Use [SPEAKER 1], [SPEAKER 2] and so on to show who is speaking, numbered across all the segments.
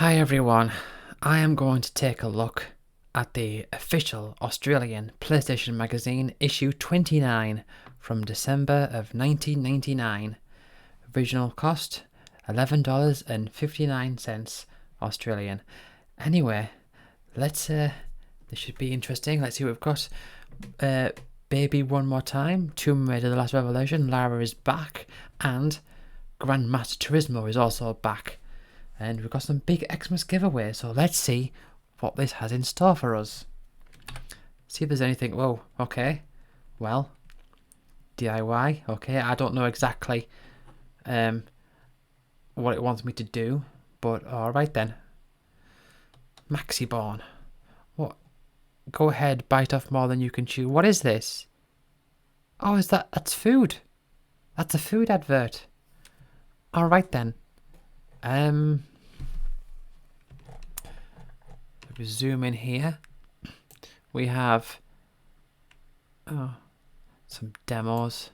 [SPEAKER 1] Hi everyone, I am going to take a look at the official Australian PlayStation Magazine issue 29 from December of 1999. Original cost $11.59 Australian. Anyway, this should be interesting. Let's see what we've got. Baby One More Time, Tomb Raider The Last Revelation, Lara is back, and Grandmaster Turismo is also back. And we've got some big Xmas giveaways, so let's see what this has in store for us. See if there's anything. Whoa, okay. Well, DIY, okay. I don't know exactly what it wants me to do, but alright then. Maxiborn. What? Go ahead, bite off more than you can chew. What is this? Oh, that's food. That's a food advert. Alright then. If we zoom in here, we have some demos.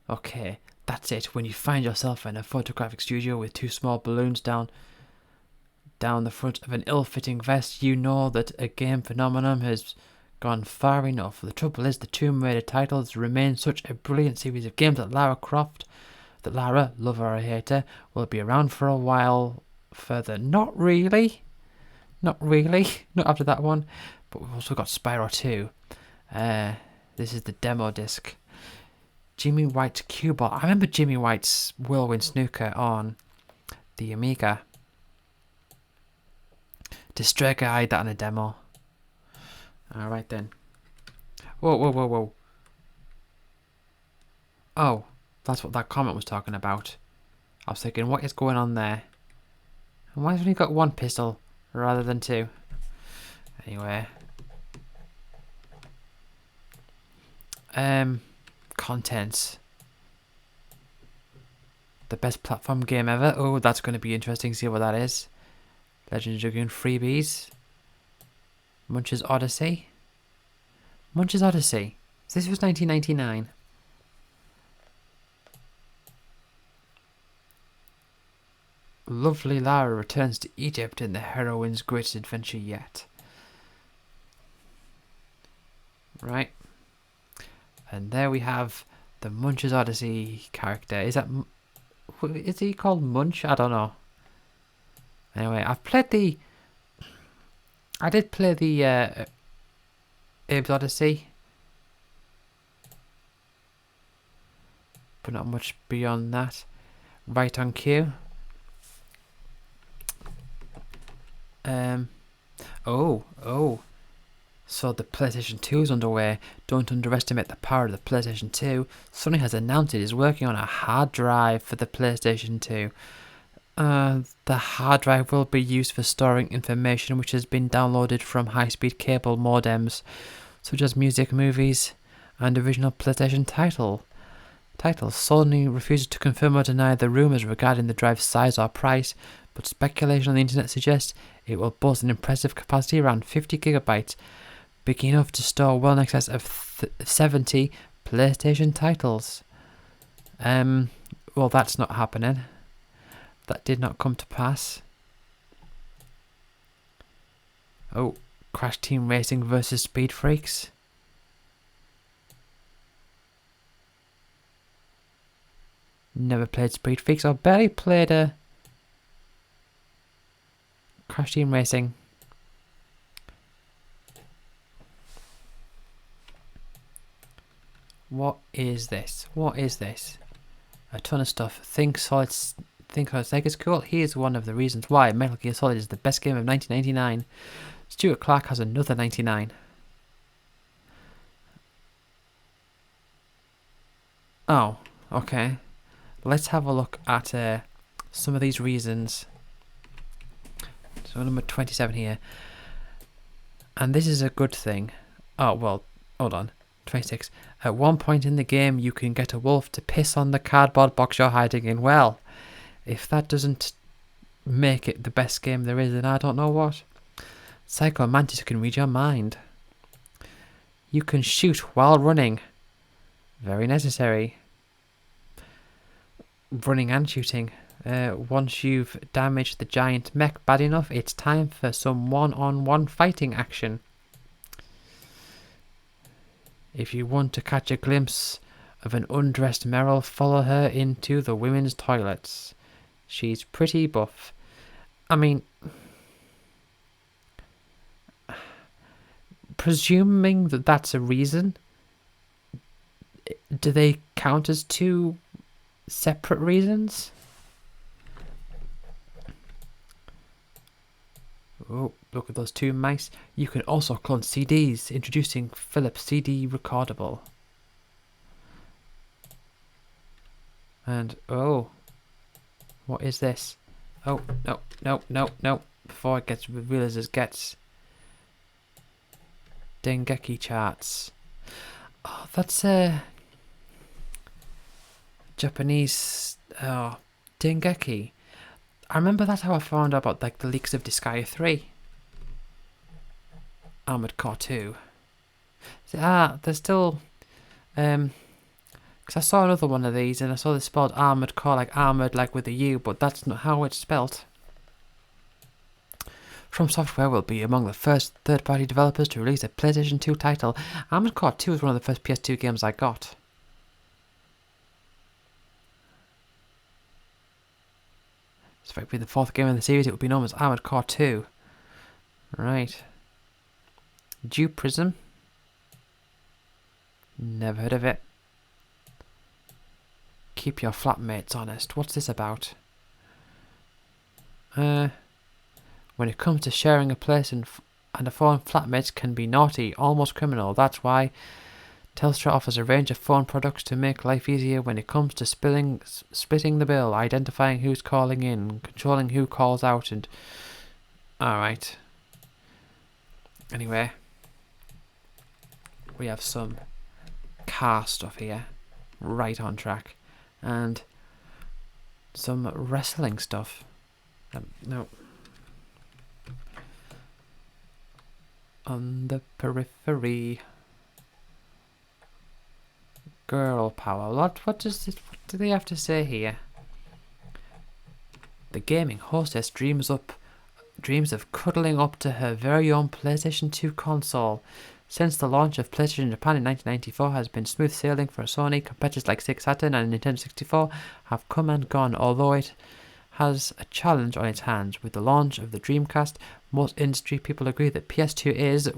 [SPEAKER 1] Okay, that's it. When you find yourself in a photographic studio with two small balloons down the front of an ill-fitting vest, you know that a game phenomenon has gone far enough. The trouble is, the Tomb Raider titles remain such a brilliant series of games that Lara, lover or hater, will be around for a while further. Not really. Not after that one. But we've also got Spyro 2. This is the demo disc. Jimmy White's Cue Ball. I remember Jimmy White's Whirlwind Snooker on the Amiga. Distraker, I had that on a demo. Alright then. Whoa. Oh, that's what that comment was talking about. I was thinking, what is going on there? And why has he got one pistol rather than two? Anyway. Contents. The best platform game ever. Oh, that's going to be interesting. See what that is. Legend of Dragoon freebies. Munch's Odyssey. This was 1999. Lovely Lara returns to Egypt in the heroine's greatest adventure yet. Right. And there we have the Munch's Odyssey character. Is he called Munch? I don't know. Anyway, I did play the Abe's Odyssey, but not much beyond that. Right on cue. So the PlayStation 2 is underway. Don't underestimate the power of the PlayStation 2. Sony has announced it is working on a hard drive for the PlayStation 2. The hard drive will be used for storing information which has been downloaded from high-speed cable modems, such as music, movies, and original PlayStation titles. Sony refuses to confirm or deny the rumours regarding the drive's size or price, but speculation on the internet suggests it will boast an impressive capacity around 50 gigabytes, big enough to store well in excess of 70 PlayStation titles. Well, that's not happening. That did not come to pass. Oh, Crash Team Racing versus Speed Freaks. Never played Speed Freaks or barely played a Crash Team Racing. What is this? A ton of stuff. Think Solid Snake is cool. Here's one of the reasons why Metal Gear Solid is the best game of 1999. Stuart Clark has another 99. Oh, okay. Let's have a look at some of these reasons. So number 27 here. And this is a good thing. Oh, well, hold on. 26. At one point in the game, you can get a wolf to piss on the cardboard box you're hiding in. Well, if that doesn't make it the best game there is, then I don't know what. Psycho Mantis can read your mind. You can shoot while running. Very necessary. Running and shooting. Once you've damaged the giant mech bad enough, it's time for some one-on-one fighting action. If you want to catch a glimpse of an undressed Meryl, follow her into the women's toilets. She's pretty buff. I mean, presuming that that's a reason, do they count as two separate reasons? Oh, look at those two mice. You can also clone CDs, introducing Philips CD recordable. And, oh, what is this? Oh, no. Before it gets real as it gets. Dengeki charts. Oh, that's Japanese. Oh, Dengeki. I remember that's how I found out about like the leaks of Disgaea 3. Armored Core 2. There's still because I saw another one of these and I saw this spelled Armored Core, like armored like with a U, but that's not how it's spelled. From Software will be among the first third-party developers to release a PlayStation 2 title. Armored Core 2 was one of the first PS2 games I got. So if it would be the fourth game in the series, it would be known as Armored Core 2. Right. Dew Prism. Never heard of it. Keep your flatmates honest. What's this about? When it comes to sharing a place and a phone, flatmates can be naughty, almost criminal. That's why Telstra offers a range of phone products to make life easier when it comes to splitting the bill, identifying who's calling in, controlling who calls out, and... Alright. Anyway. We have some car stuff here. Right on track. And some wrestling stuff. No. On the periphery. Girl power. What do they have to say here? The gaming hostess dreams of cuddling up to her very own PlayStation 2 console. Since the launch of PlayStation Japan in 1994 has been smooth sailing for Sony, competitors like Sega Saturn and Nintendo 64 have come and gone, although it has a challenge on its hands. With the launch of the Dreamcast, most industry people agree that PS2 is,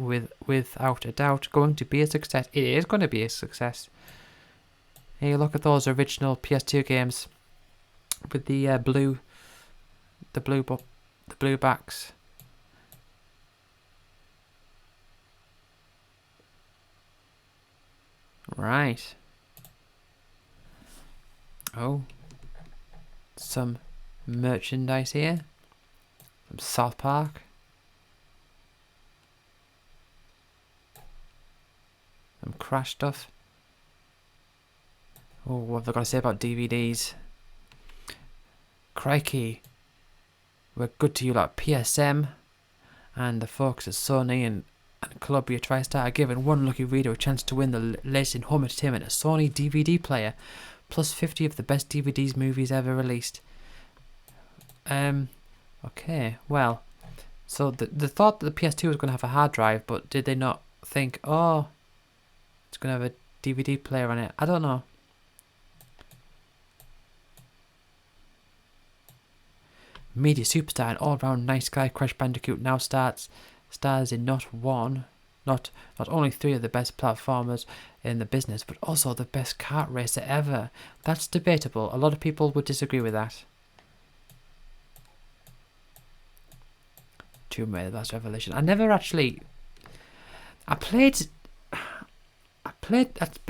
[SPEAKER 1] without a doubt, going to be a success. It is going to be a success. Hey, look at those original PS2 games with the blue backs. Right. Oh, some merchandise here. Some South Park. Some Crash stuff. Oh, what have I got to say about DVDs? Crikey. We're good to you like PSM and the folks at Sony and Columbia TriStar are giving one lucky reader a chance to win the latest in home entertainment, a Sony DVD player, plus 50 of the best DVDs movies ever released. Okay, well, so the thought that the PS2 was going to have a hard drive, but did they not think, oh, it's going to have a DVD player on it? I don't know. Media superstar and all-round nice guy Crash Bandicoot now stars in not only 3 of the best platformers in the business, but also the best kart racer ever. That's debatable. A lot of people would disagree with that. Tomb Raider, that's Revelation. I played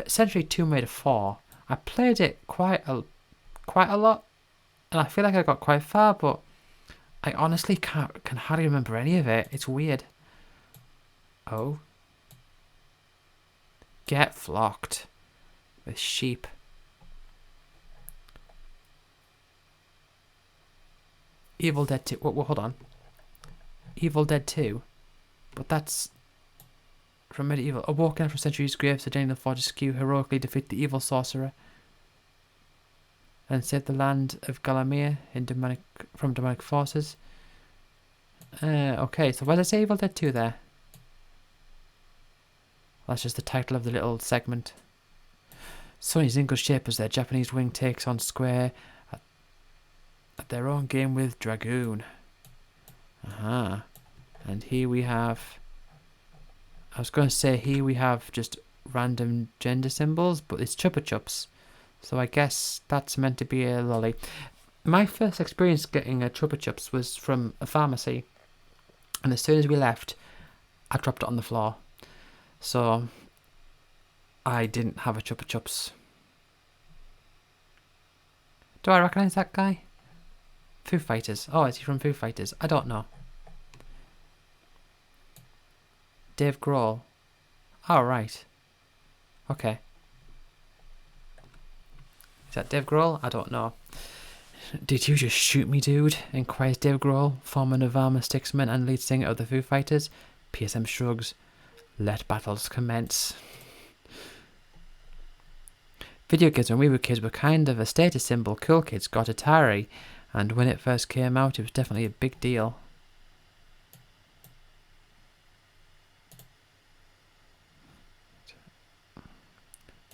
[SPEAKER 1] essentially Tomb Raider 4. I played it quite a lot, and I feel like I got quite far, but I honestly can hardly remember any of it. It's weird. Oh. Get flocked with sheep. Evil Dead 2. Well, hold on. Evil Dead 2. But that's from medieval. Awoken from centuries' grave, Sir Daniel Fortescue heroically defeat the evil sorcerer. and save the land of Galamir from demonic forces. Okay, so what does it say Evil Dead 2 there? That's just the title of the little segment. Sony's in good shape as their Japanese wing takes on Square at their own game with Dragoon. And here we have... I was going to say here we have just random gender symbols, but it's Chupa Chups. So I guess that's meant to be a lolly. My first experience getting a Chupa Chups was from a pharmacy. And as soon as we left, I dropped it on the floor. So I didn't have a Chupa Chups. Do I recognise that guy? Foo Fighters. Oh, is he from Foo Fighters? I don't know. Dave Grohl. Oh, right. Okay. Is that Dave Grohl? I don't know. Did you just shoot me, dude? Inquires Dave Grohl, former Nirvana Styxman and lead singer of the Foo Fighters. PSM shrugs. Let battles commence. Video games when we were kids were kind of a status symbol. Cool kids got Atari, and when it first came out, it was definitely a big deal.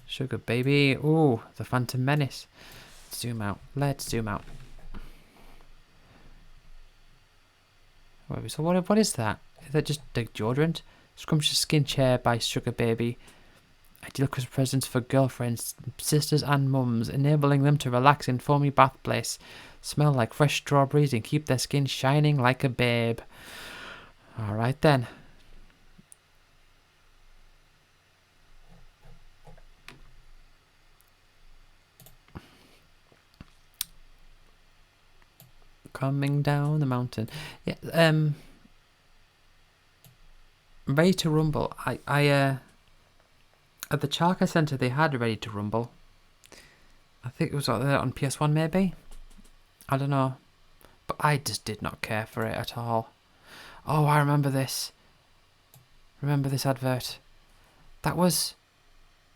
[SPEAKER 1] Sugar baby. Ooh, the Phantom Menace. Zoom out. Let's zoom out. So what is that? Is that just the deodorant? Scrumptious skin chair by Sugar Baby. Ideal Christmas presents for girlfriends, sisters and mums, enabling them to relax in foamy bath bliss, smell like fresh strawberries and keep their skin shining like a babe. Alright then. Coming down the mountain. Yeah, Ready to Rumble. I at the Charka Centre they had Ready to Rumble. I think it was on PS1 maybe. I don't know. But I just did not care for it at all. Oh, I remember this. Remember this advert. That was...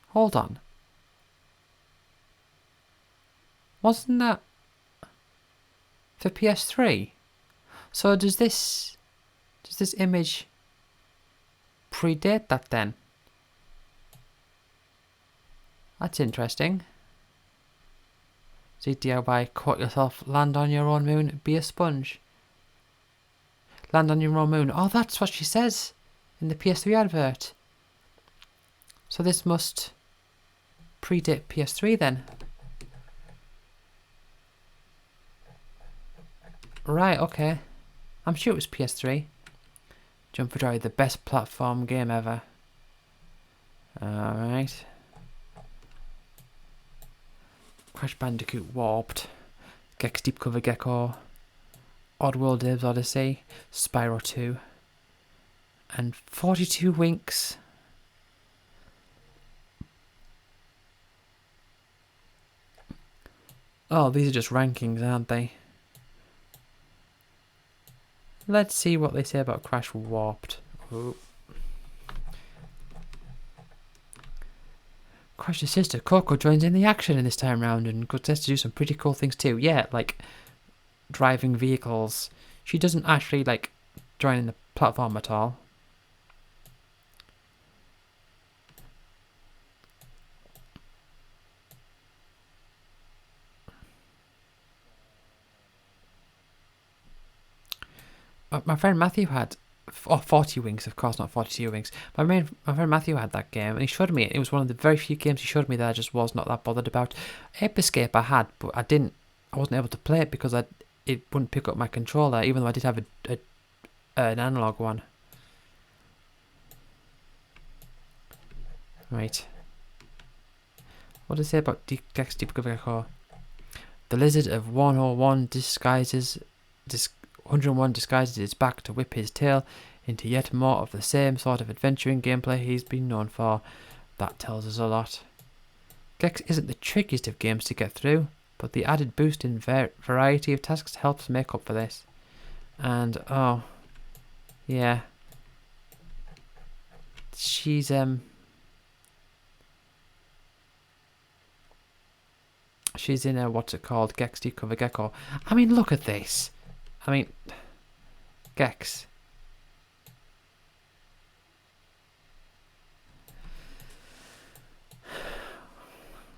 [SPEAKER 1] Hold on. Wasn't that for PS3? So does this image predate that then? That's interesting. See, DIY, caught yourself, land on your own moon, be a sponge. Land on your own moon. Oh, that's what she says in the PS3 advert. So this must predate PS3 then. Right, okay. I'm sure it was PS3. Jump for Joy, the best platform game ever. Alright. Crash Bandicoot Warped. Gex Deep Cover Gecko. Oddworld Dave's Odyssey. Spyro 2. And 42 Winks. Oh, these are just rankings, aren't they? Let's see what they say about Crash Warped. Ooh. Crash's sister Coco joins in the action in this time round and gets to do some pretty cool things too. Yeah, like driving vehicles. She doesn't actually like join in the platform at all. My friend Matthew had 40 Winks, of course, not 42 Winks. My friend Matthew had that game, and he showed me it. It was one of the very few games he showed me that I just was not that bothered about. Ape Escape I had, but I wasn't able to play it because it wouldn't pick up my controller, even though I did have an analog one. Right. What does it say about Gex Deep Cover Gecko? The Lizard of 101 disguises its back to whip his tail into yet more of the same sort of adventuring gameplay he's been known for. That tells us a lot. Gex isn't the trickiest of games to get through, but the added boost in variety of tasks helps make up for this. And, oh, yeah. She's, She's in a, what's it called? Gex Deep Cover Gecko. I mean, look at this. I mean, Gex.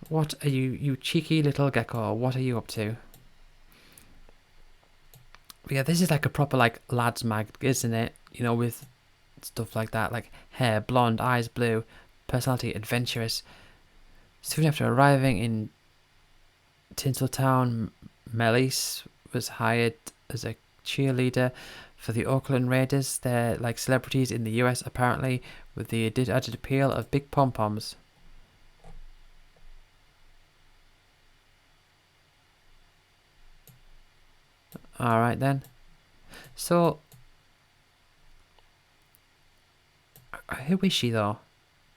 [SPEAKER 1] What are you cheeky little gecko? What are you up to? But yeah, this is like a proper like lads mag, isn't it? You know, with stuff like that, like hair blonde, eyes blue, personality adventurous. Soon after arriving in Tinseltown, Melis was hired as a cheerleader for the Oakland Raiders. They're like celebrities in the US apparently, with the added appeal of big pom-poms. Alright then. So, who is she though?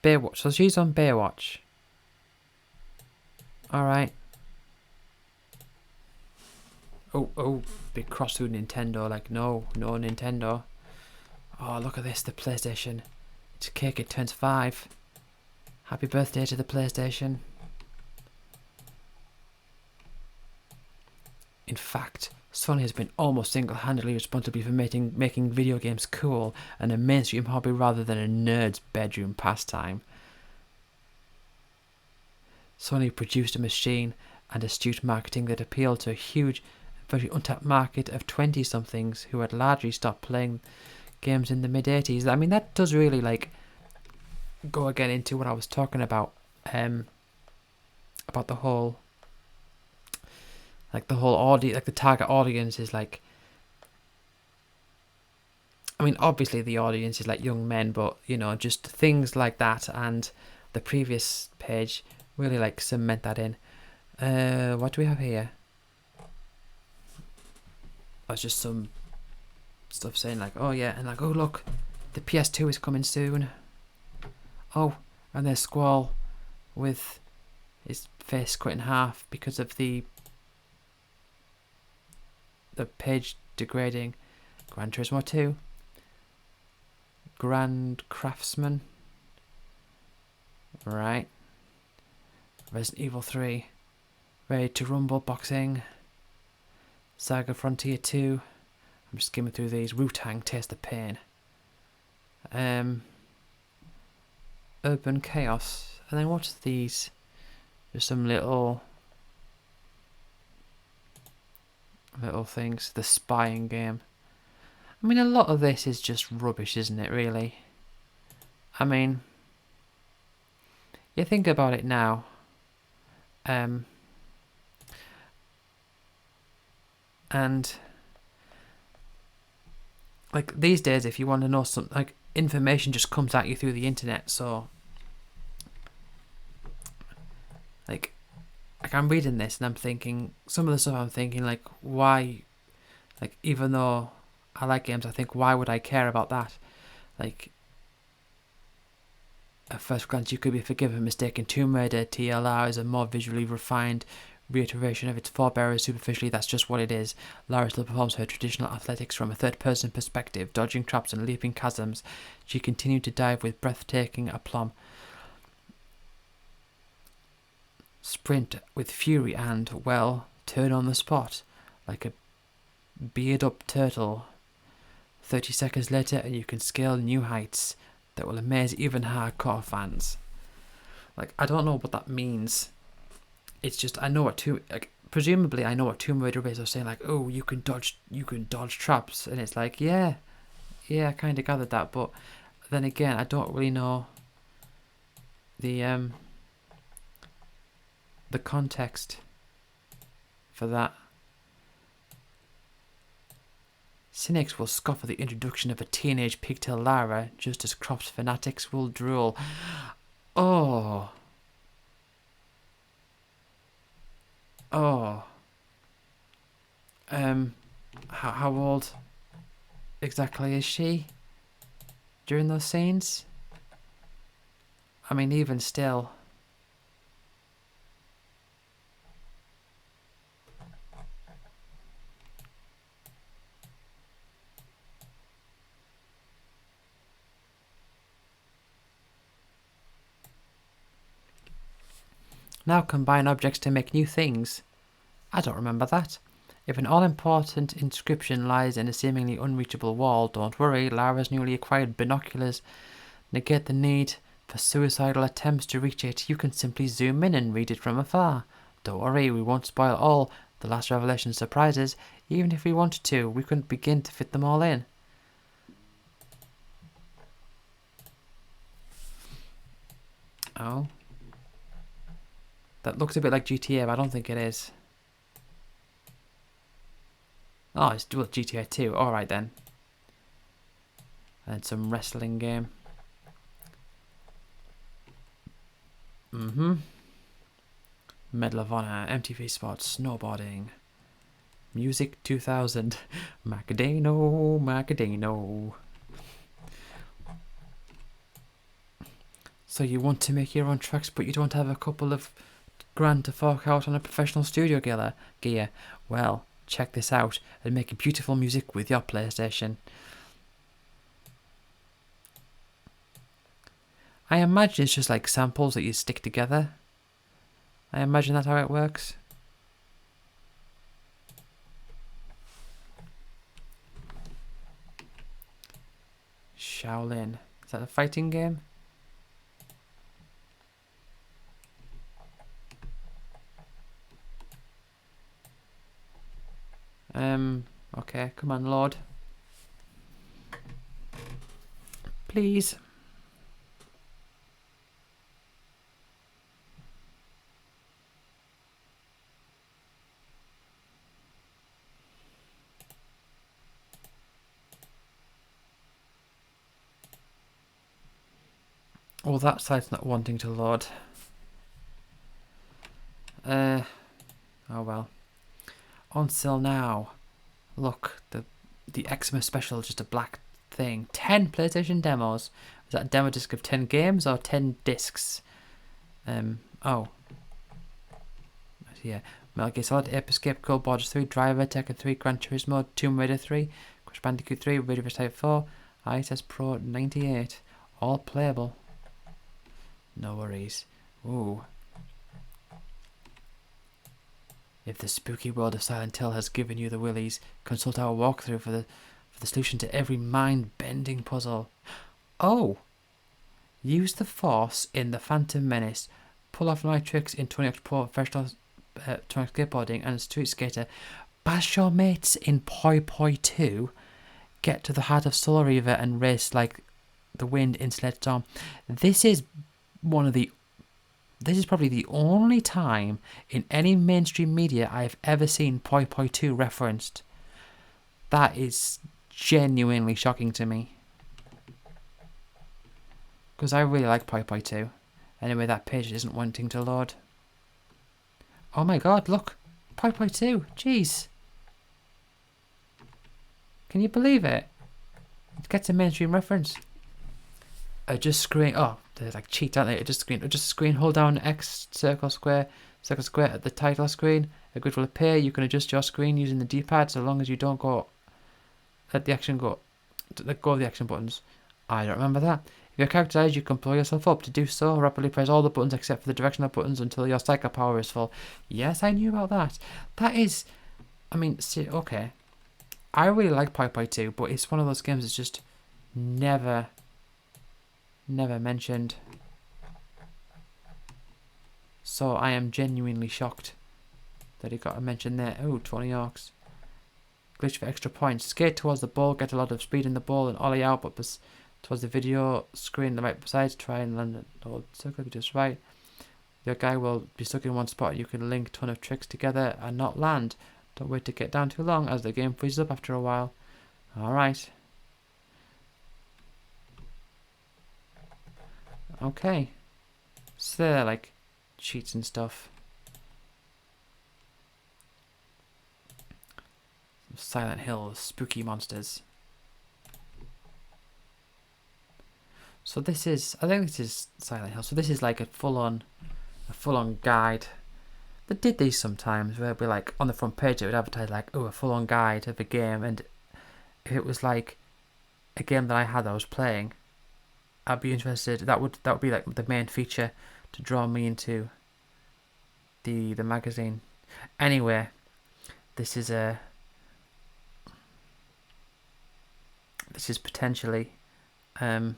[SPEAKER 1] Baywatch. So she's on Baywatch. Alright. Oh, big cross through Nintendo. Like, no Nintendo. Oh, look at this, the PlayStation. It's a cake, it turns 5. Happy birthday to the PlayStation. In fact, Sony has been almost single-handedly responsible for making video games cool and a mainstream hobby rather than a nerd's bedroom pastime. Sony produced a machine and astute marketing that appealed to a huge, very untapped market of 20-somethings who had largely stopped playing games in the mid-80s. I mean, that does really, like, go again into what I was talking about the whole, like, the whole audience, like, the target audience is, like, I mean, obviously the audience is, like, young men, but, you know, just things like that, and the previous page really, like, cement that in. What do we have here? That's just some stuff saying like, oh yeah, and like, oh look, the PS2 is coming soon. Oh, and there's Squall with his face cut in half because of the page degrading. Gran Turismo 2. Grand Craftsman. Right. Resident Evil 3. Ready to Rumble Boxing. Saga Frontier 2. I'm just skimming through these. Wu-Tang Taste of Pain. Urban Chaos. And then what's these? Just some little things. The spying game. I mean, a lot of this is just rubbish, isn't it, really? I mean, you think about it now. And like these days, if you want to know something, like information just comes at you through the internet. So, like I'm reading this and I'm thinking some of the stuff I'm thinking like, why? Like, even though I like games, I think, why would I care about that? Like, at first glance, you could be forgiven mistaking Tomb Raider TLR as a more visually refined reiteration of its forebearers. Superficially, that's just what it is. Lara still performs her traditional athletics from a third-person perspective, dodging traps and leaping chasms. She continued to dive with breathtaking aplomb, sprint with fury and, well, turn on the spot, like a beard-up turtle. 30 seconds later and you can scale new heights that will amaze even hardcore fans. Like, I don't know what that means. It's just, I know what presumably I know what Tomb Raider is. Are saying like, oh, you can dodge traps, and it's like, yeah, I kind of gathered that, but then again, I don't really know the context for that. Cynics will scoff at the introduction of a teenage pigtail Lara, just as Crops fanatics will drool. Oh. How old exactly is she during those scenes? I mean, even still. Now combine objects to make new things. I don't remember that. If an all-important inscription lies in a seemingly unreachable wall, don't worry, Lara's newly acquired binoculars negate the need for suicidal attempts to reach it. You can simply zoom in and read it from afar. Don't worry, we won't spoil all the Last Revelation surprises. Even if we wanted to, we couldn't begin to fit them all in. Oh. That looks a bit like GTA, but I don't think it is. Oh, it's GTA 2. Alright then. And some wrestling game. Medal of Honor, MTV Sports, snowboarding. Music 2000. Macadano, Macadano. So you want to make your own tracks, but you don't have a couple of grand to fork out on a professional studio gear. Well, check this out and make beautiful music with your PlayStation. I imagine it's just like samples that you stick together. I imagine that's how it works. Shaolin. Is that a fighting game? Okay, come on, Lord. Please. Oh, that side's not wanting to load. Oh well. On sale now. Look, the Xmas special is just a black thing. 10 PlayStation demos. Is that a demo disc of 10 games or 10 discs? Oh. Yeah. Metal Gear Solid, Ape Escape, Cold Borders 3, Driver, Tekken 3, Gran Turismo, Tomb Raider 3, Crash Bandicoot 3, Radio Type 4, ISS Pro 98. All playable. No worries. Ooh. If the spooky world of Silent Hill has given you the willies, consult our walkthrough for the solution to every mind-bending puzzle. Oh! Use the Force in The Phantom Menace. Pull off night tricks in Tony Hawk's Pro Professional Tony Hawk Skateboarding and Street Skater. Bash your mates in Poi Poi 2. Get to the heart of Soul Reaver and race like the wind in Sled Storm. This is probably the only time in any mainstream media I've ever seen Poi Poi 2 referenced. That is genuinely shocking to me. Because I really like Poi Poi 2. Anyway, that page isn't wanting to load. Oh my god, look! Poi Poi 2! Jeez! Can you believe it? It gets a mainstream reference. Adjust screen. Oh, they're like cheats, aren't they? Adjust screen. Hold down X, circle, square at the title screen. A grid will appear. You can adjust your screen using the D-pad so long as you don't let the action go. Let go of the action buttons. I don't remember that. If your character dies, you can blow yourself up. To do so, rapidly press all the buttons except for the directional buttons until your cycle power is full. Yes, I knew about that. That is, I mean, see, okay. I really like Poi Poi 2, but it's one of those games that's just never mentioned. So I am genuinely shocked that it got a mention there. Oh, Tony Hawk's. Glitch for extra points. Skate towards the ball, get a lot of speed in the ball, and ollie out, but towards the video screen the right side. Try and land the circle just right. Your guy will be stuck in one spot. You can link a ton of tricks together and not land. Don't wait to get down too long as the game freezes up after a while. Alright. Okay. So they're like cheats and stuff. Silent Hill, spooky monsters. So this is, I think this is Silent Hill. So this is like a full-on guide. They did these sometimes where it'd be like on the front page it would advertise like, oh, a full-on guide of a game, and if it was like a game that I was playing, I'd be interested. That would be like the main feature to draw me into the magazine. Anyway, this is potentially going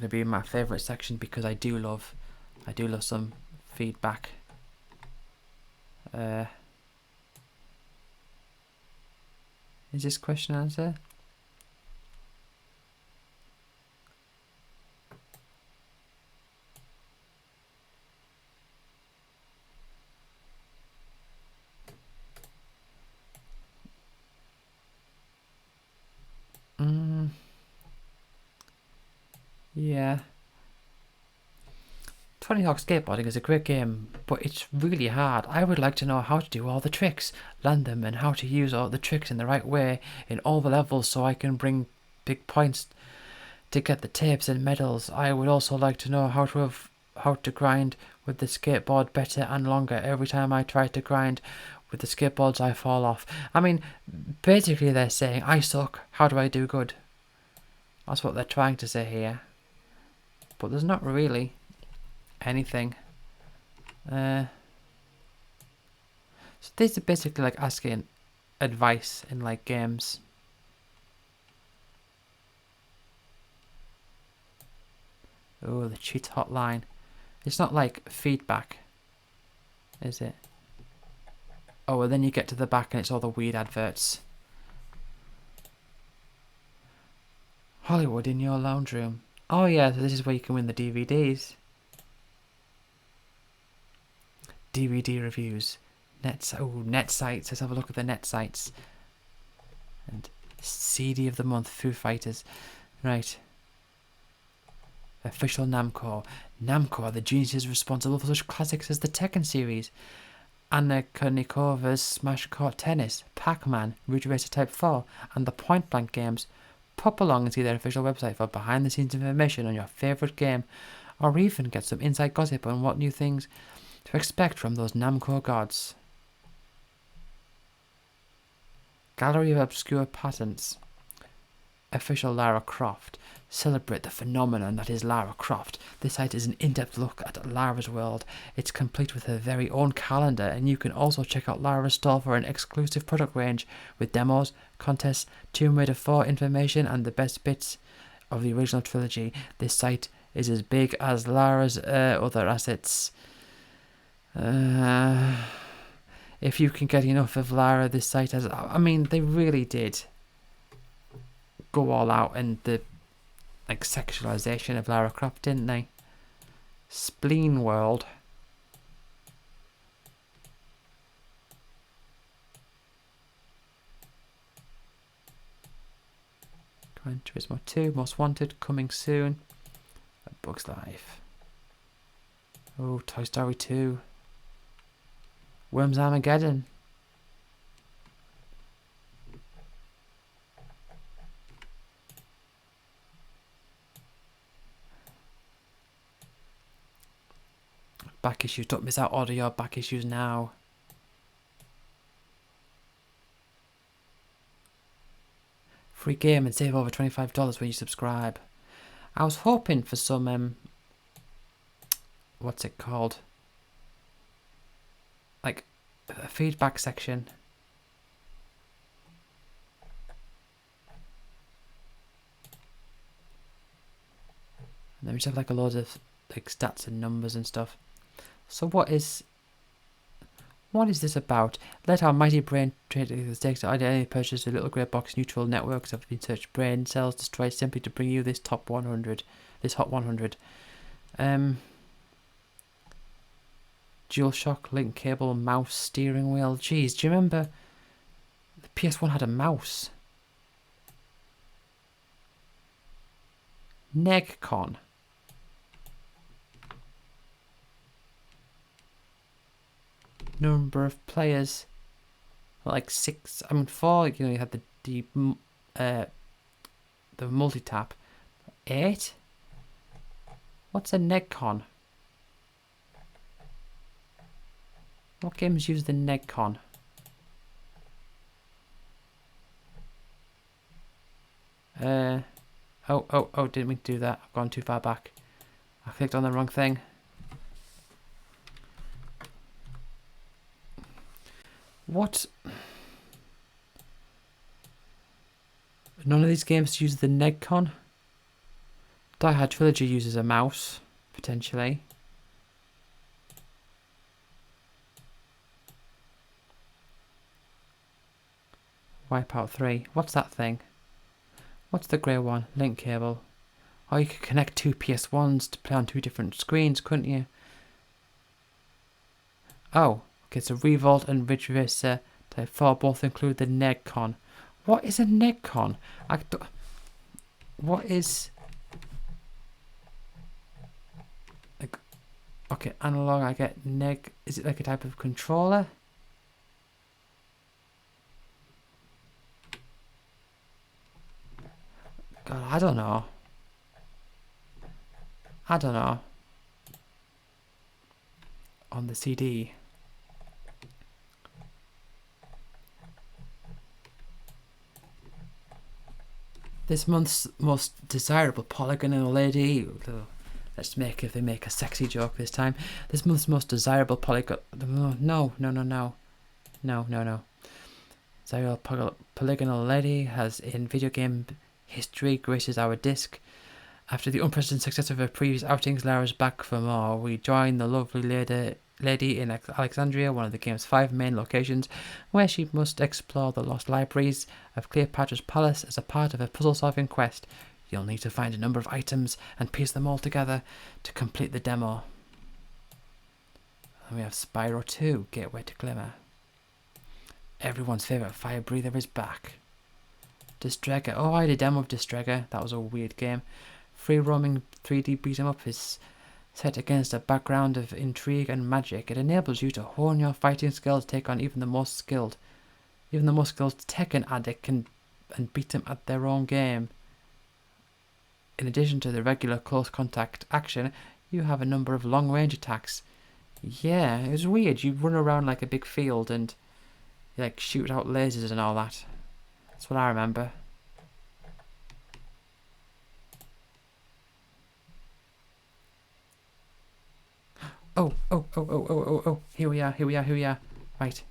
[SPEAKER 1] to be my favourite section because I do love some feedback. Is this question answer? Yeah. Tony Hawk Skateboarding is a great game, but it's really hard. I would like to know how to do all the tricks, land them, and how to use all the tricks in the right way in all the levels so I can bring big points to get the tapes and medals. I would also like to know how to grind with the skateboard better and longer. Every time I try to grind with the skateboards, I fall off. I mean, basically they're saying, I suck, how do I do good? That's what they're trying to say here. But there's not really anything. So this is basically like asking advice in like games. Oh, the cheat hotline. It's not like feedback, is it? Oh, and then you get to the back and it's all the weird adverts. Hollywood in your lounge room. Oh yeah, so this is where you can win the DVDs. DVD reviews. Net sites. Let's have a look at the net sites. And CD of the month, Foo Fighters. Right. Official Namco. Namco are the geniuses responsible for such classics as the Tekken series, Anna Kournikova's Smash Court Tennis, Pac-Man, Ridge Racer Type 4, and the Point Blank games. Pop along and see their official website for behind-the-scenes information on your favourite game, or even get some inside gossip on what new things to expect from those Namco gods. Gallery of Obscure Patents. Official Lara Croft. Celebrate the phenomenon that is Lara Croft. This site is an in-depth look at Lara's world. It's complete with her very own calendar, and you can also check out Lara's store for an exclusive product range with demos, contests, Tomb Raider 4 information, and the best bits of the original trilogy. This site is as big as Lara's other assets. If you can get enough of Lara, this site has... I mean, they really did go all out in the like sexualization of Lara Croft, didn't they? Spleen World. Gran Turismo 2, Most Wanted, coming soon. A Bug's Life. Oh, Toy Story 2. Worms Armageddon. Back issues. Don't miss out. Order your back issues now. Free game and save over $25 when you subscribe. I was hoping for some what's it called? Like a feedback section. And then we just have like a load of like stats and numbers and stuff. So what is this about? Let our mighty brain trade the stakes to identity purchase a little grey box. Neutral networks have been searched. Brain cells destroyed simply to bring you this top 100. This hot 100. DualShock, link cable, mouse, steering wheel. Jeez, do you remember the PS1 had a mouse? NegCon. Number of players, like 6. I mean 4. You know, you had the multi-tap. 8. What's a NegCon? What games use the NegCon? Oh, didn't mean to do that. I've gone too far back. I clicked on the wrong thing. What? None of these games use the Negcon. Die Hard Trilogy uses a mouse, potentially. Wipeout 3. What's that thing? What's the grey one? Link cable. Oh, you could connect two PS1s to play on two different screens, couldn't you? Oh, okay, so Revolt and Ridge Racer Type 4 both include the Negcon. What is a Negcon? What is... Like, okay, analog, I get Neg... Is it like a type of controller? God, I don't know. On the CD. This month's most desirable polygonal lady. Let's make if they make a sexy joke this time. This month's most desirable No. Desirable polygonal lady has in video game history graces our disc. After the unprecedented success of her previous outings, Lara's back for more. We join the lovely lady in Alexandria, one of the game's 5 main locations, where she must explore the lost libraries of Cleopatra's palace as a part of a puzzle-solving quest. You'll need to find a number of items and piece them all together to complete the demo. And we have Spyro 2, Gateway to Glimmer. Everyone's favourite fire breather is back. Distrega. Oh, I had a demo of Distrega. That was a weird game. Free-roaming 3D beat-em-up is set against a background of intrigue and magic. It enables you to hone your fighting skills, take on even the most skilled Tekken addict and beat them at their own game. In addition to the regular close contact action, you have a number of long-range attacks. Yeah, it was weird. You run around like a big field and you like shoot out lasers and all that. That's what I remember. Oh. Here we are. Right.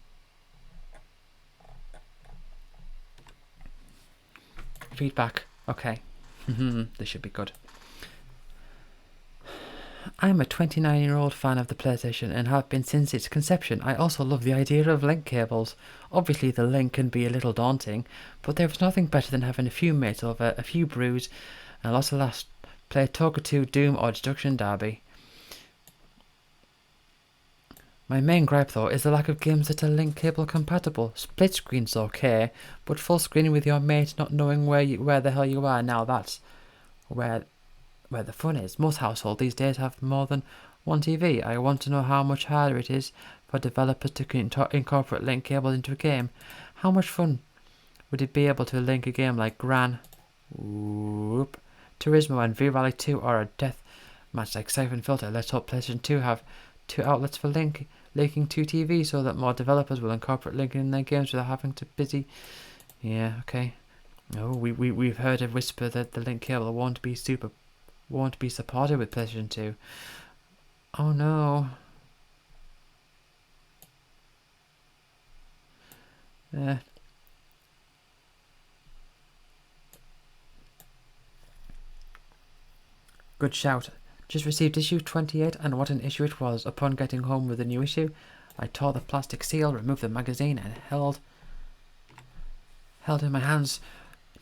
[SPEAKER 1] Feedback. Okay. This should be good. I'm a 29-year-old fan of the PlayStation and have been since its conception. I also love the idea of link cables. Obviously the link can be a little daunting, but there is nothing better than having a few mates over, a few brews, and lots of laughs. Play Toka 2, Doom or Destruction Derby. My main gripe though is the lack of games that are link cable compatible. Split screen's okay, but full screen with your mate not knowing where the hell you are, now that's where the fun is. Most households these days have more than one TV. I want to know how much harder it is for developers to incorporate link cables into a game. How much fun would it be able to link a game like Gran Turismo and V-Rally 2 or a death match like Siphon Filter? Let's hope PlayStation 2 have 2 outlets for linking 2 TVs so that more developers will incorporate linking in their games without having to busy. Yeah, okay. Oh, we've heard a whisper that the link cable won't be supported with PlayStation 2. Oh no. Good shout. Just received issue 28 and what an issue it was. Upon getting home with the new issue, I tore the plastic seal, removed the magazine and held in my hands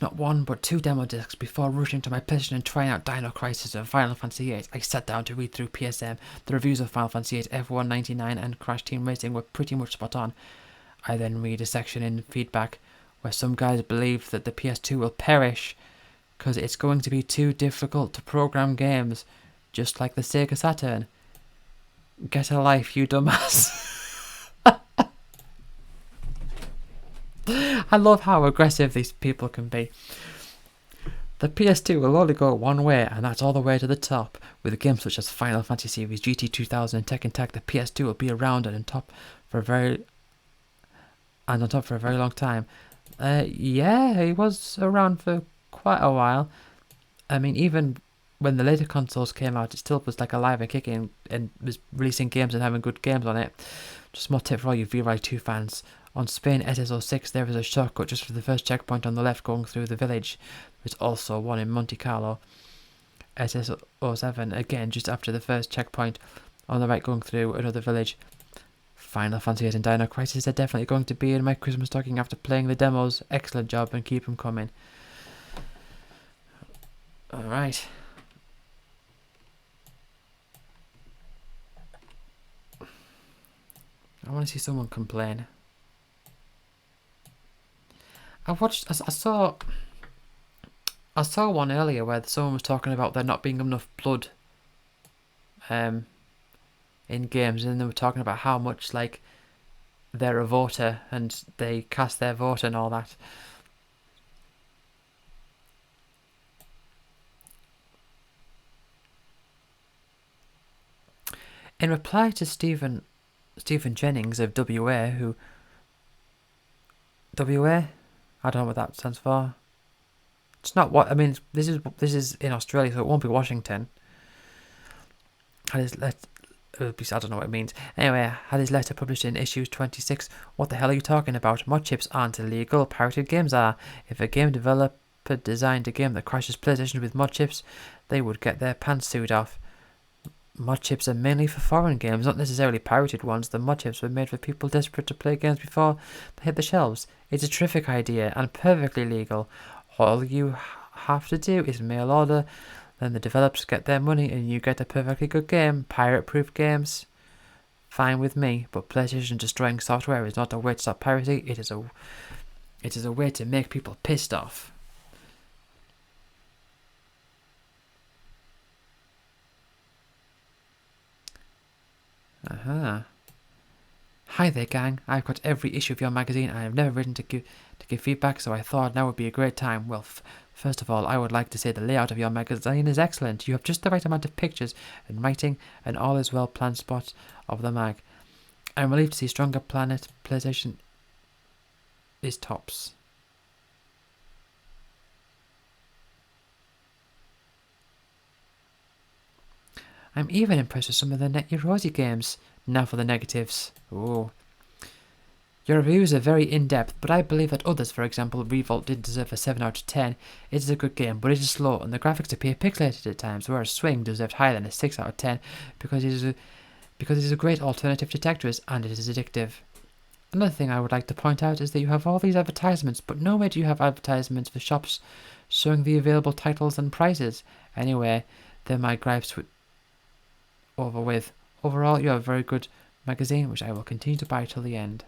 [SPEAKER 1] not 1 but 2 demo discs before rushing to my PlayStation and trying out Dino Crisis and Final Fantasy VIII. I sat down to read through PSM. The reviews of Final Fantasy VIII, F199 and Crash Team Racing were pretty much spot on. I then read a section in feedback where some guys believe that the PS2 will perish because it's going to be too difficult to program games, just like the Sega Saturn. Get a life, you dumbass. I love how aggressive these people can be. The PS2 will only go one way, and that's all the way to the top. With games such as Final Fantasy series, GT 2000 and Tekken Tag, the PS2 will be around and on top for a very long time. Yeah, it was around for quite a while. I mean, even when the later consoles came out, it still was like alive and kicking and was releasing games and having good games on it. Just more tip for all you V-Rally 2 fans. On Spain SS06 there is a shortcut just for the first checkpoint on the left going through the village. There's also one in Monte Carlo. SS07 again just after the first checkpoint on the right going through another village. Final Fantasy 8 and Dino Crisis are definitely going to be in my Christmas stocking after playing the demos. Excellent job and keep them coming. Alright. I want to see someone complain. I saw one earlier where someone was talking about there not being enough blood in games, and they were talking about how much like they're a voter and they cast their vote and all that. In reply to Stephen Jennings of WA, who WA, I don't know what that stands for. It's not what I mean. This is in Australia, so it won't be Washington. I don't know what it means. Anyway, had his letter published in Issues 26. What the hell are you talking about? Mod chips aren't illegal. Pirated games are. If a game developer designed a game that crashes PlayStation with mod chips, they would get their pants sued off. Mod chips are mainly for foreign games, not necessarily pirated ones. The mod chips were made for people desperate to play games before they hit the shelves. It's a terrific idea and perfectly legal. All you have to do is mail order, then the developers get their money and you get a perfectly good game. Pirate-proof games, fine with me, but PlayStation destroying software is not a way to stop piracy. It is a way to make people pissed off. Hi there, gang. I've got every issue of your magazine. I have never written to give feedback, so I thought now would be a great time. Well, first of all, I would like to say the layout of your magazine is excellent. You have just the right amount of pictures and writing, and all is well planned spots of the mag. I'm relieved to see Stronger Planet PlayStation is tops. I'm even impressed with some of the NetEurosi games. Now for the negatives. Ooh. Your reviews are very in-depth, but I believe that others, for example, Revolt did deserve a 7 out of 10. It is a good game, but it is slow, and the graphics appear pixelated at times, whereas Swing deserved higher than a 6 out of 10 because it is a great alternative to Tetris, and it is addictive. Another thing I would like to point out is that you have all these advertisements, but nowhere do you have advertisements for shops showing the available titles and prices. Anyway, they're my gripes with. Overall, you have a very good magazine, which I will continue to buy till the end.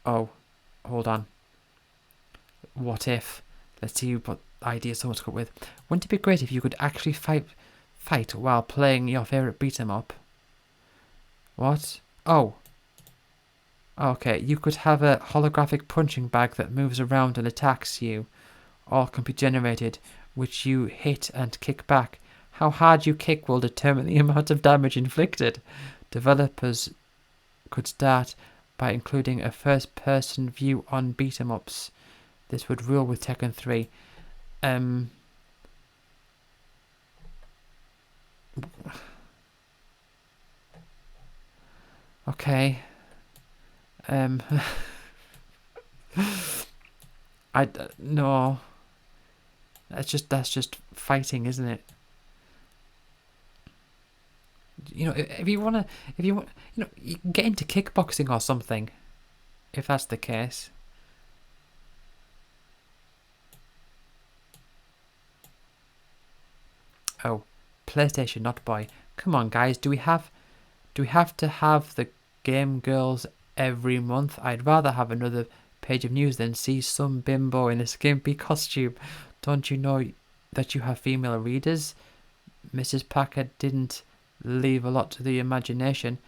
[SPEAKER 1] Oh, hold on. What if? Let's see what idea someone's come up with. Wouldn't it be great if you could actually fight while playing your favourite beat 'em up? What? Oh. Okay, you could have a holographic punching bag that moves around and attacks you. All computer generated, which you hit and kick back. How hard you kick will determine the amount of damage inflicted. Developers could start by including a first-person view on beat-em-ups. This would rule with Tekken 3. Okay. No. That's just fighting, isn't it? You know, if you want, you can get into kickboxing or something, if that's the case. Oh, PlayStation, not boy. Come on, guys. Do we have to have the Game Girls every month? I'd rather have another page of news than see some bimbo in a skimpy costume. Don't you know that you have female readers? Mrs. Packard didn't leave a lot to the imagination.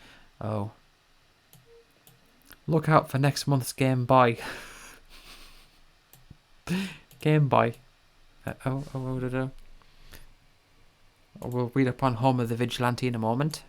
[SPEAKER 1] Oh. Look out for next month's Game Boy. Game Boy. We'll read upon Homer the Vigilante in a moment.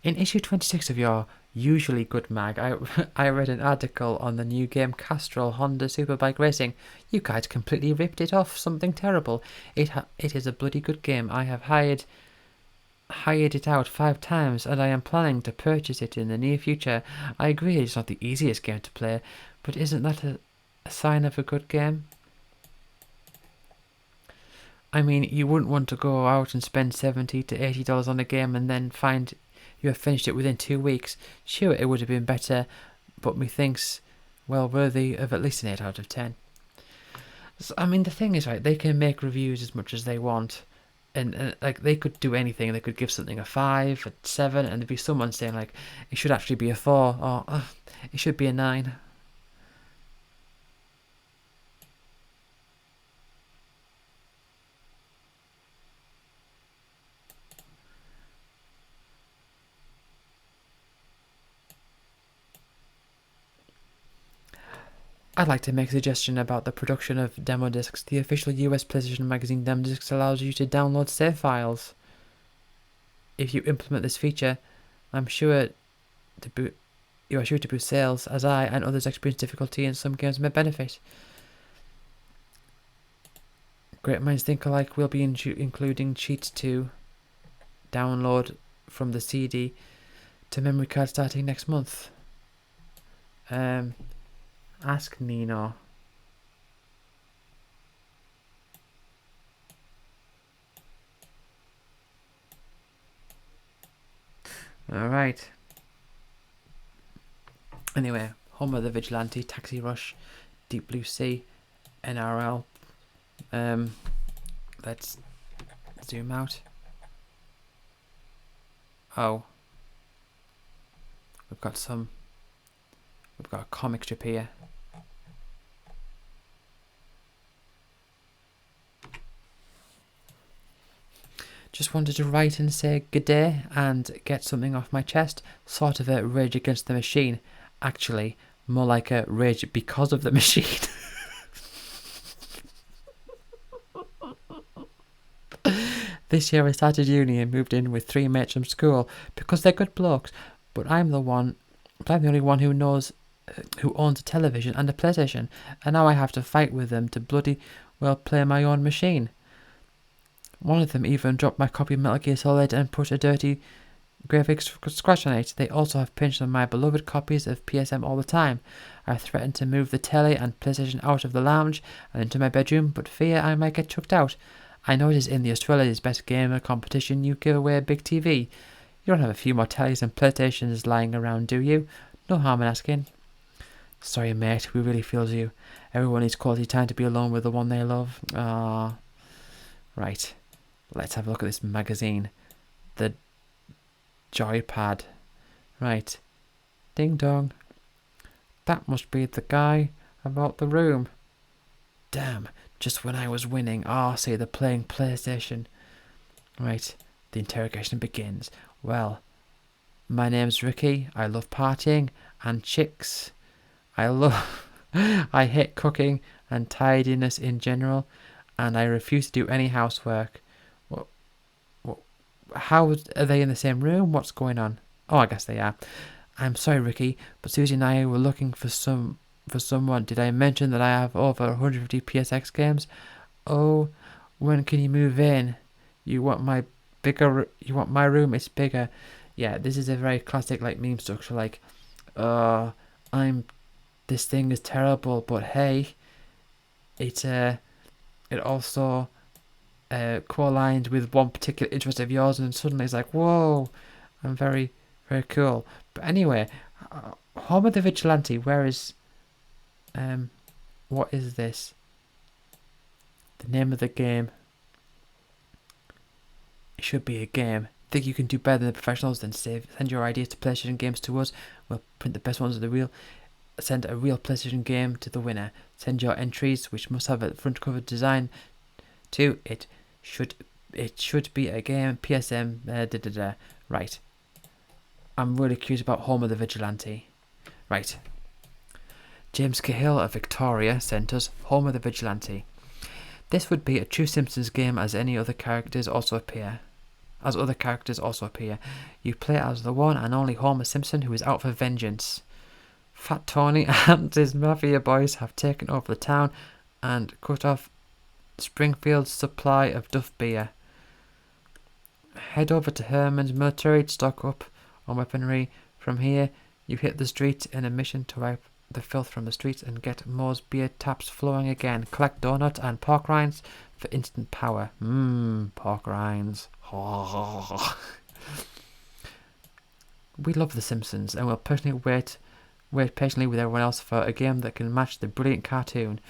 [SPEAKER 1] In issue 26 of your usually good mag, I read an article on the new game Castrol Honda Superbike Racing. You guys completely ripped it off. Something terrible. It is a bloody good game. I have hired it out 5 times, and I am planning to purchase it in the near future. I agree it's not the easiest game to play, but isn't that a sign of a good game? I mean, you wouldn't want to go out and spend $70 to $80 on a game and then find you have finished it within 2 weeks. Sure, it would have been better, but methinks well worthy of at least an 8 out of 10. So, I mean, the thing is, right, they can make reviews as much as they want, and like they could do anything. They could give something a 5, a 7, and there'd be someone saying like it should actually be a 4, or it should be a 9. I'd like to make a suggestion about the production of demo discs. The official US PlayStation Magazine demo discs allows you to download save files. If you implement this feature, you are sure to boost sales, as I and others experience difficulty and some games may benefit. Great minds think alike. Will be including cheats to download from the CD to memory card starting next month. Ask Nino. Alright. Anyway, Home of the Vigilante, Taxi Rush, Deep Blue Sea, NRL. Let's zoom out. Oh. We've got a comic strip here. Just wanted to write and say good day and get something off my chest. Sort of a rage against the machine. Actually, more like a rage because of the machine. This year I started uni and moved in with 3 mates from school because they're good blokes. But I'm the only one who owns a television and a PlayStation, and now I have to fight with them to bloody well play my own machine. One of them even dropped my copy of Metal Gear Solid and put a dirty graphics scratch on it. They also have pinched on my beloved copies of PSM all the time. I threatened to move the telly and PlayStation out of the lounge and into my bedroom, but fear I might get chucked out. I noticed in the Australia's Best Gamer competition you give away a big TV. You don't have a few more tellies and PlayStations lying around, do you? No harm in asking. Sorry, mate, we really feel you. Everyone needs quality time to be alone with the one they love. Right. Let's have a look at this magazine. The Joypad. Right. Ding dong. That must be the guy about the room. Damn, just when I was winning. See, they're playing PlayStation. Right. The interrogation begins. Well, my name's Ricky. I love partying and chicks. I hate cooking and tidiness in general, and I refuse to do any housework. How are they in the same room? What's going on? Oh, I guess they are. I'm sorry, Ricky, but Susie and I were looking for someone. Did I mention that I have over 150 PSX games? Oh, when can you move in? You want my room? It's bigger. Yeah, this is a very classic like meme structure. Like, this thing is terrible, but hey, it also co-aligned with one particular interest of yours, and suddenly it's like, whoa, I'm very, very cool. But anyway, Home of the Vigilante, where is, what is this? The name of the game. It should be a game. Think you can do better than the professionals? Then send your ideas to PlayStation Games to us. We'll print the best ones of the real. Send a real PlayStation game to the winner. Send your entries, which must have a front cover design, to it. Should be a game. PSM. Right. I'm really curious about Home of the Vigilante. Right. James Cahill of Victoria sent us Home of the Vigilante. This would be a true Simpsons game, as any other characters also appear. as other characters also appear. You play as the one and only Homer Simpson, who is out for vengeance. Fat Tony and his mafia boys have taken over the town and cut off Springfield's supply of Duff beer. Head over to Herman's military to stock up on weaponry. From here, you hit the streets in a mission to wipe the filth from the streets and get Moe's beer taps flowing again. Collect donuts and pork rinds for instant power. Pork rinds. We love The Simpsons and will personally wait patiently with everyone else for a game that can match the brilliant cartoon.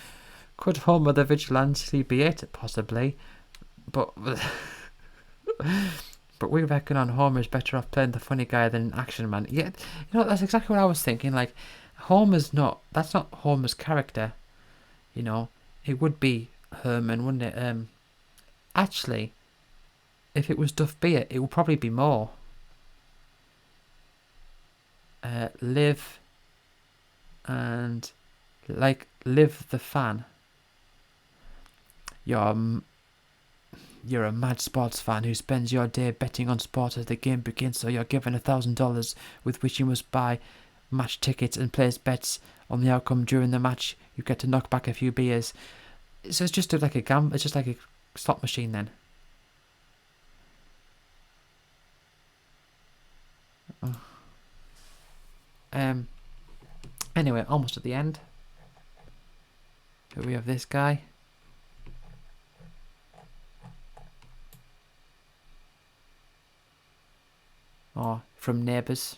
[SPEAKER 1] Could Homer the Vigilante be it? Possibly. But we reckon on Homer's better off playing the funny guy than an action man. Yeah, that's exactly what I was thinking. Like, that's not Homer's character. It would be Herman, wouldn't it? Actually, if it was Duff Beer, it would probably be more. Liv and Liv the fan. You're a mad sports fan who spends your day betting on sport as the game begins, so you're given $1,000 with which you must buy match tickets and place bets on the outcome during the match. You get to knock back a few beers. So it's just like a gamble. It's just like a slot machine then. Anyway, almost at the end. Here we have this guy. Oh, from Neighbours.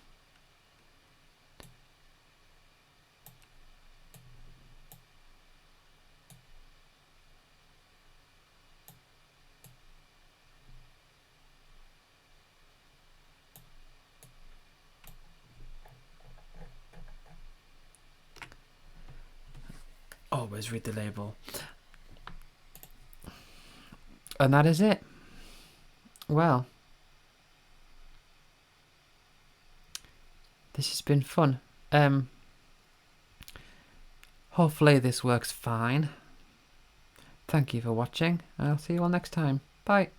[SPEAKER 1] Always read the label. And that is it. Well, this has been fun. Hopefully this works fine. Thank you for watching, and I'll see you all next time. Bye.